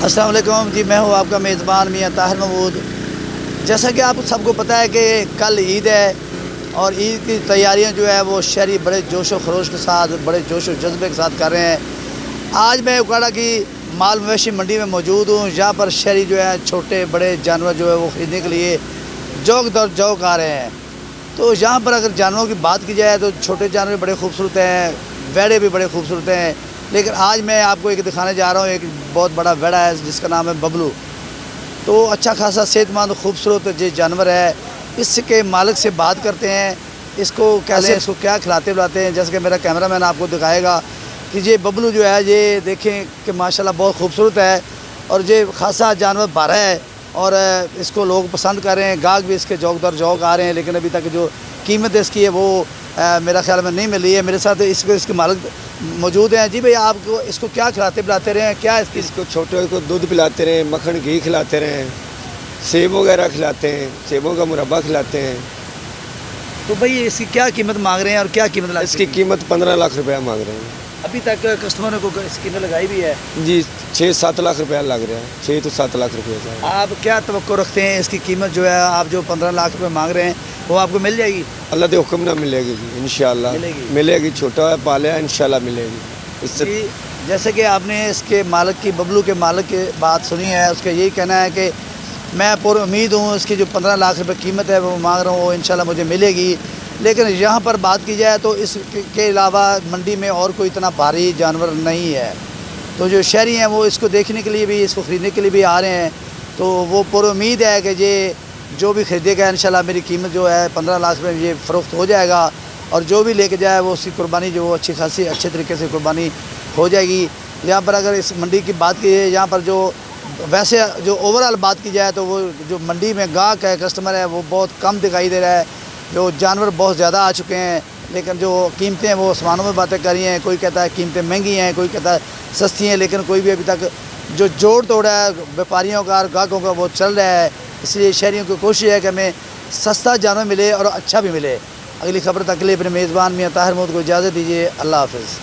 السلام علیکم جی، میں ہوں آپ کا میزبان میاں طاہر محمود۔ جیسا کہ آپ سب کو پتہ ہے کہ کل عید ہے اور عید کی تیاریاں جو ہے وہ شہری بڑے جوش و خروش کے ساتھ، بڑے جوش و جذبے کے ساتھ کر رہے ہیں۔ آج میں اکاڑا کی مال مویشی منڈی میں موجود ہوں، جہاں پر شہری جو ہے چھوٹے بڑے جانور جو ہے وہ خریدنے کے لیے جوک در جوک آ رہے ہیں۔ تو یہاں پر اگر جانوروں کی بات کی جائے تو چھوٹے جانور بڑے خوبصورت ہیں، ویڑے بھی بڑے خوبصورت ہیں، لیکن آج میں آپ کو ایک دکھانے جا رہا ہوں، ایک بہت بڑا ویڑا ہے جس کا نام ہے ببلو۔ تو اچھا خاصا صحت مند خوبصورت جو جانور ہے، اس کے مالک سے بات کرتے ہیں، اس کو کیسے، اس کو کیا کھلاتے پلاتے ہیں، جیسے کہ میرا کیمرہ مین آپ کو دکھائے گا کہ یہ ببلو جو ہے یہ دیکھیں کہ ماشاءاللہ بہت خوبصورت ہے اور یہ خاصا جانور بھارا ہے اور اس کو لوگ پسند کر رہے ہیں، گاہک بھی اس کے جوک در جوک آ رہے ہیں، لیکن ابھی تک جو قیمت اس کی ہے وہ میرا خیال میں نہیں ملی ہے۔ میرے ساتھ اس کے مالک موجود ہیں۔ جی بھئی، آپ کو اس کو کیا کھلاتے پلاتے رہے ہیں، کیا اس کو چھوٹے کو دودھ پلاتے رہیں، مکھن گھی کھلاتے رہیں، سیب وغیرہ کھلاتے ہیں، سیبوں کا مربع کھلاتے ہیں۔ تو بھئی اس کی کیا قیمت مانگ رہے ہیں اور کیا قیمت اس کی قیمت 15 لاکھ روپیہ مانگ رہے ہیں۔ ابھی تک کسٹمروں کو اس قیمت لگائی بھی ہے؟ جی 6-7 لاکھ روپیہ لگ رہا ہے، 6 سے 7 لاکھ روپیہ سے۔ آپ کیا توقع رکھتے ہیں اس کی قیمت جو ہے، آپ جو 15 لاکھ روپے مانگ رہے ہیں وہ آپ کو مل جائے گی؟ اللہ کے حکم نہ ملے گی جی، انشاءاللہ ملے گی۔ چھوٹا ہے پالے ہے، انشاءاللہ ملے گی اس سے۔ جی، جیسے کہ آپ نے اس کے مالک کی، ببلو کے مالک کی بات سنی ہے، اس کا یہی کہنا ہے کہ میں پر امید ہوں اس کی جو 15 لاکھ روپے قیمت ہے وہ مانگ رہا ہوں وہ انشاءاللہ مجھے ملے گی۔ لیکن یہاں پر بات کی جائے تو اس کے علاوہ منڈی میں اور کوئی اتنا بھاری جانور نہیں ہے، تو جو شہری ہیں وہ اس کو دیکھنے کے لیے بھی، اس کو خریدنے کے لیے بھی آ رہے ہیں، تو وہ پر امید ہے کہ یہ جو بھی خریدے گا انشاءاللہ میری قیمت جو ہے 15 لاکھ روپے یہ فروخت ہو جائے گا، اور جو بھی لے کے جائے وہ اس کی قربانی جو اچھی خاصی اچھے طریقے سے قربانی ہو جائے گی۔ یہاں پر اگر اس منڈی کی بات کی جائے، یہاں پر جو ویسے جو اوورال بات کی جائے تو وہ جو منڈی میں گاہک ہے، کسٹمر ہے، وہ بہت کم دکھائی دے رہا ہے، جو جانور بہت زیادہ آ چکے ہیں، لیکن جو قیمتیں وہ آسمانوں میں باتیں کر رہی ہیں۔ کوئی کہتا ہے قیمتیں مہنگی ہیں، کوئی کہتا ہے سستی ہیں، لیکن کوئی بھی ابھی تک جو جوڑ توڑا ہے بیپاریوں کا اور گاہکوں کا وہ چل رہا ہے۔ اس لیے شہریوں کی کوشش ہے کہ ہمیں سستا جانور ملے اور اچھا بھی ملے۔ اگلی خبر تک کے لیے اپنے میزبان میاں طاہر محمود کو اجازت دیجیے۔ اللہ حافظ۔